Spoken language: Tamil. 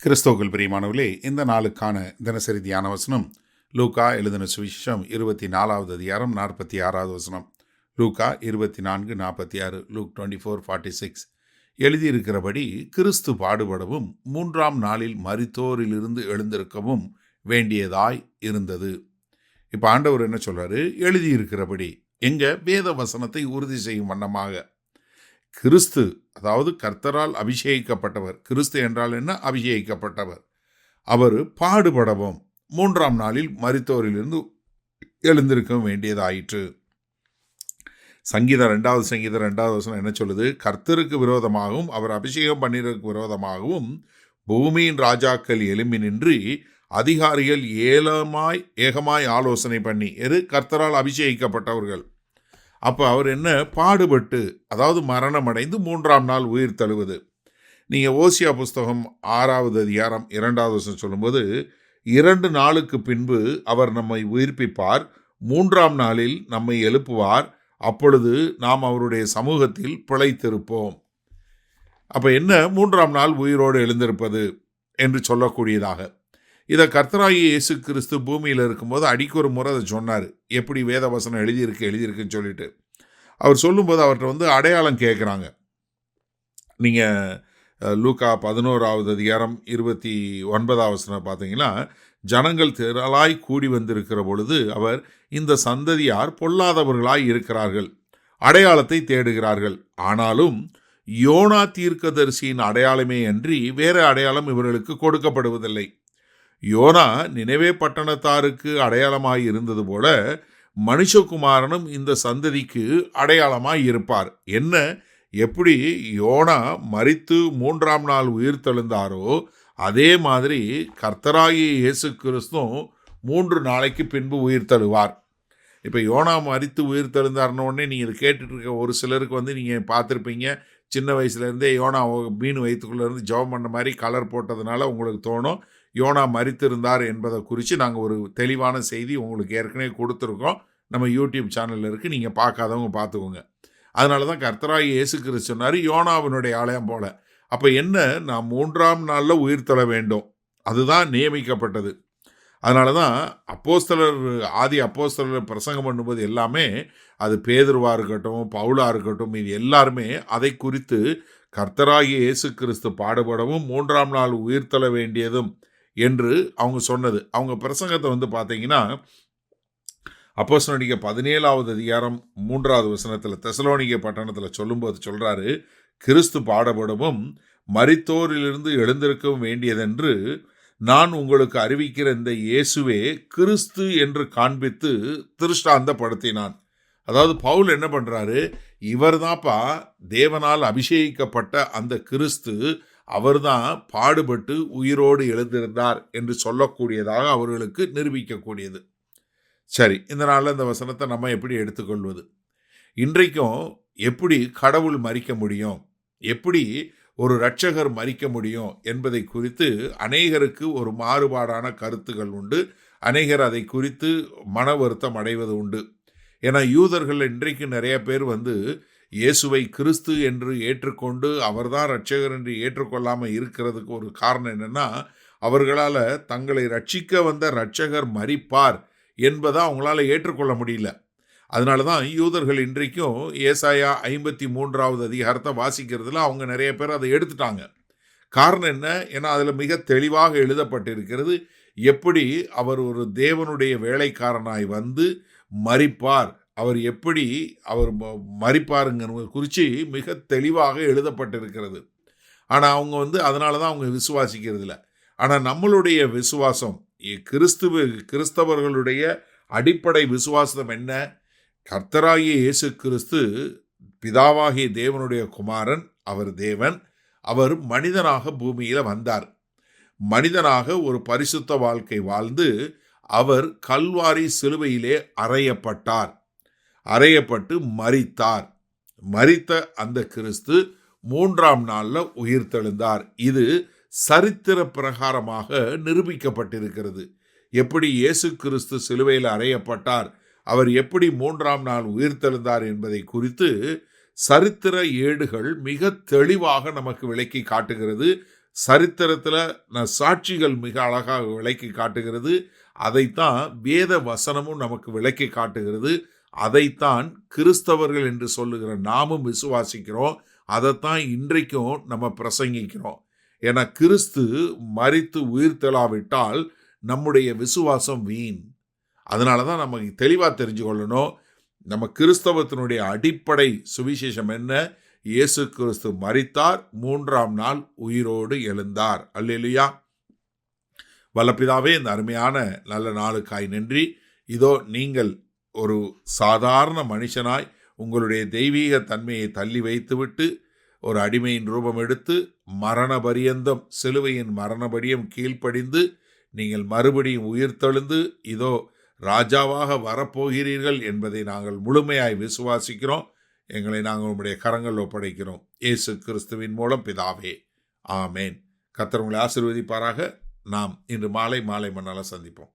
கிறிஸ்தோக்கள் பிரியமானவர்களே, இந்த நாளுக்கான தினசரி தியான வசனம் லூக்கா எழுதின சுவிசேஷம் 24வது அதிகாரம் 46வது வசனம். லூக்கா 24:46, லூக் 24:46. எழுதியிருக்கிறபடி கிறிஸ்து பாடுபடவும் 3ஆம் நாளில் மரித்தோரிலிருந்து எழுந்திருக்கவும் வேண்டியதாய் இருந்தது. இப்போ ஆண்டவர் என்ன சொல்றாரு? எழுதியிருக்கிறபடி, எங்க வேத வசனத்தை உறுதி செய்யும் வண்ணமாக கிறிஸ்து, அதாவது கர்த்தரால் அபிஷேகிக்கப்பட்டவர். கிறிஸ்து என்றால் என்ன? அபிஷேகிக்கப்பட்டவர். அவர் பாடுபடவும் 3ஆம் நாளில் மரித்தோரிலிருந்து எழுந்திருக்க வேண்டியதாயிற்று. சங்கீதம் 2வது வசனம் என்ன சொல்லுது? கர்த்தருக்கு விரோதமாகவும் அவர் அபிஷேகம் பண்ணிருக்கு விரோதமாகவும் பூமியின் ராஜாக்கள் எழும்பி நின்று அதிகாரிகள் ஏகமாய் ஆலோசனை பண்ணி. கர்த்தரால் அபிஷேகிக்கப்பட்டவர்கள். அப்போ அவர் என்ன? பாடுபட்டு, அதாவது மரணம் அடைந்து 3ஆம் நாள் உயிர் தழுவது. நீங்கள் ஓசியா புஸ்தகம் 6வது அதிகாரம் 2வது வசனம் சொல்லும்போது, 2 நாளுக்கு பின்பு அவர் நம்மை உயிர்ப்பிப்பார், 3ஆம் நாளில் நம்மை எழுப்புவார், அப்பொழுது நாம் அவருடைய சமூகத்தில் பிழைத்திருப்போம். அப்போ என்ன? 3ஆம் நாள் உயிரோடு எழுந்திருப்பது என்று சொல்லக்கூடியதாக. இதை கர்த்தராகிய இயேசு கிறிஸ்து பூமியில் இருக்கும்போது அடிக்கு ஒரு முறை அதை சொன்னார். எப்படி வேத வசனம் எழுதியிருக்குன்னு சொல்லிட்டு அவர் சொல்லும்போது அவர்கிட்ட அடையாளம் கேட்குறாங்க. நீங்கள் லூக்கா 11வது அதிகாரம் 29வது வசனம் பார்த்தீங்கன்னா, ஜனங்கள் திரளாய் கூடி வந்திருக்கிற பொழுது அவர், இந்த சந்ததியார் பொல்லாதவர்களாய் இருக்கிறார்கள், அடையாளத்தை தேடுகிறார்கள், ஆனாலும் யோனா தீர்க்கதரிசியின் அடையாளமே அன்றி வேறு அடையாளம் இவர்களுக்கு கொடுக்கப்படுவதில்லை. யோனா நினைவே பட்டணத்தாருக்கு அடையாளமாய் இருந்தது போல மனுஷகுமாரனும் இந்த சந்ததிக்கு அடையாளமாய் இருப்பார். என்ன? எப்படி யோனா மரித்து 3ஆம் நாள் உயிர் தெழுந்தாரோ அதே மாதிரி கர்த்தராகிய இயேசு கிறிஸ்துவும் 3 நாளைக்கு பின்பு உயிர் தழுவார். இப்போ யோனா மரித்து உயிர் தெழுந்தார்ன உடனே நீங்கள் கேட்டுட்டு இருக்க ஒரு சிலருக்கு நீங்கள் பார்த்துருப்பீங்க, சின்ன வயசுலேருந்தே யோனா மீன் வயிற்றுக்குள்ளேருந்து ஜெபம் பண்ண மாதிரி கலர் போட்டதுனால உங்களுக்கு தோணும் யோனா மரித்திருந்தார் என்பதை குறித்து நாங்கள் ஒரு தெளிவான செய்தி உங்களுக்கு ஏற்கனவே கொடுத்துருக்கோம். நம்ம யூடியூப் சேனலில் இருக்குது, நீங்கள் பார்க்காதவங்க பார்த்துக்கோங்க. அதனால தான் கர்த்தராகிய இயேசு கிறிஸ்து சொன்னார், யோனாவினுடைய ஆலயம் போல. அப்போ என்ன? நான் 3ஆம் நாளில் உயிர் தள்ள வேண்டும், அதுதான் நியமிக்கப்பட்டது. அதனால தான் ஆதி அப்போஸ்தலர் பிரசங்கம் பண்ணும்போது எல்லாமே, அது பேதுருவாக இருக்கட்டும், பவுலாக இருக்கட்டும், இது எல்லாருமே அதை குறித்து கர்த்தராகிய இயேசு கிறிஸ்து பாடுபடவும் 3ஆம் நாள் உயிர் தள்ள வேண்டியதும் என்று அவங்க சொன்னது. அவங்க பிரசங்கத்தை பார்த்தீங்கன்னா, அப்போஸ்தலர் 17வது அதிகாரம் 3வது வசனத்தில் தெசலோனிக்கே பட்டணத்தில் சொல்லும்போது சொல்கிறாரு, கிறிஸ்து பாடுபடவும் மரித்தோரிலிருந்து எழுந்திருக்கவும் வேண்டியதென்று நான் உங்களுக்கு அறிவிக்கிற இந்த இயேசுவே கிறிஸ்து என்று காண்பித்து திருஷ்டாந்தப்படுத்தினான். அதாவது பவுல் என்ன பண்ணுறாரு? இவர்தான்ப்பா தேவனால் அபிஷேகிக்கப்பட்ட அந்த கிறிஸ்து, அவர்தான் பாடுபட்டு உயிரோடு எழுந்திருந்தார் என்று சொல்லக்கூடியதாக அவர்களுக்கு நிரூபிக்கக்கூடியது. சரி, இந்த நாளில் இந்த வசனத்தை நம்ம எப்படி எடுத்துக்கொள்வது? இன்றைக்கும் எப்படி கடவுள் மரிக்க முடியும், எப்படி ஒரு இரட்சகர் மரிக்க முடியும் என்பதை குறித்து அநேகருக்கு ஒரு மாறுபாடான கருத்துகள் உண்டு. அநேகர் அதை குறித்து மன வருத்தம் அடைவது உண்டு. ஏன்னா யூதர்கள் இன்றைக்கு நிறைய பேர் இயேசுவை கிறிஸ்து என்று ஏற்றுக்கொண்டு அவர்தான் இரட்சகர் என்று ஏற்றுக்கொள்ளாமல் இருக்கிறதுக்கு ஒரு காரணம் என்னென்னா, அவர்களால் தங்களை ரட்சிக்க வந்த இரட்சகர் மரிப்பார் என்பதை அவங்களால ஏற்றுக்கொள்ள முடியல. அதனால தான் யூதர்கள் இன்றைக்கும் ஏசாயா 53வது அதிகாரத்தை வாசிக்கிறதுல அவங்க நிறைய பேர் அதை எடுத்துட்டாங்க. காரணம் என்ன? ஏன்னா அதில் மிக தெளிவாக எழுதப்பட்டிருக்கிறது, எப்படி அவர் ஒரு தேவனுடைய வேலைக்காரனாய் மரிப்பார், அவர் எப்படி அவர் மரிப்பாருங்கிறது குறித்து மிக தெளிவாக எழுதப்பட்டிருக்கிறது. ஆனால் அவங்க அதனால தான் அவங்க விசுவாசிக்கிறது இல்லை. ஆனால் நம்மளுடைய விசுவாசம், கிறிஸ்தவர்களுடைய அடிப்படை விசுவாசம் என்ன? கர்த்தராகிய இயேசு கிறிஸ்து பிதாவாகிய தேவனுடைய குமாரன், அவர் தேவன், அவர் மனிதனாக பூமியில் வந்தார். மனிதனாக ஒரு பரிசுத்த வாழ்க்கை வாழ்ந்து அவர் கல்வாரி சிலுவையிலே அறையப்பட்டார், அறையப்பட்டு மரித்தார். மரித்த அந்த கிறிஸ்து 3ஆம் நாளில் உயிர் தெழுந்தார். இது சரித்திர பிரகாரமாக நிரூபிக்கப்பட்டிருக்கிறது. எப்படி இயேசு கிறிஸ்து சிலுவையில் அறையப்பட்டார், அவர் எப்படி 3ஆம் நாள் உயிர் தெழுந்தார் என்பதை குறித்து சரித்திர ஏடுகள் மிக தெளிவாக நமக்கு விளக்கி காட்டுகிறது. சரித்திரத்தில் சாட்சிகள் மிக அழகாக விளக்கி காட்டுகிறது. அதைத்தான் வேத வசனமும் நமக்கு விளக்கி காட்டுகிறது. அதைத்தான் கிறிஸ்தவர்கள் என்று சொல்லுகிற நாமும் விசுவாசிக்கிறோம். அதைத்தான் இன்றைக்கும் நம்ம பிரசங்கிக்கிறோம். ஏன்னா கிறிஸ்து மரித்து உயிர்த்தெழாவிட்டால் நம்முடைய விசுவாசம் வீண். அதனால தான் நமக்கு தெளிவாக தெரிஞ்சு கொள்ளணும், நம்ம கிறிஸ்தவத்தினுடைய அடிப்படை சுவிசேஷம் என்ன? இயேசு கிறிஸ்து மரித்தார், 3ஆம் நாள் உயிரோடு எழுந்தார். அல்லேலூயா. வல்லபிதாவே, இந்த அருமையான நல்ல நாளுக்காய் நன்றி. இதோ நீங்கள் ஒரு சாதாரண மனுஷனாய் உங்களுடைய தெய்வீக தன்மையை தள்ளி வைத்துவிட்டு ஒரு அடிமையின் ரூபம் எடுத்து மரண பரியந்தம், சிலுவையின் மரணபடியும் கீழ்ப்படிந்து நீங்கள் மறுபடியும் உயிர்த்தெழுந்து இதோ ராஜாவாக வரப்போகிறீர்கள் என்பதை நாங்கள் முழுமையாய் விசுவாசிக்கிறோம். எங்களை நாங்கள் உங்களுடைய கரங்கள் ஒப்படைக்கிறோம். இயேசு கிறிஸ்துவின் மூலம் பிதாவே, ஆமேன். கர்த்தர் உங்களை ஆசீர்வதிப்பாராக. நாம் இன்று மாலை மன்னால சந்திப்போம்.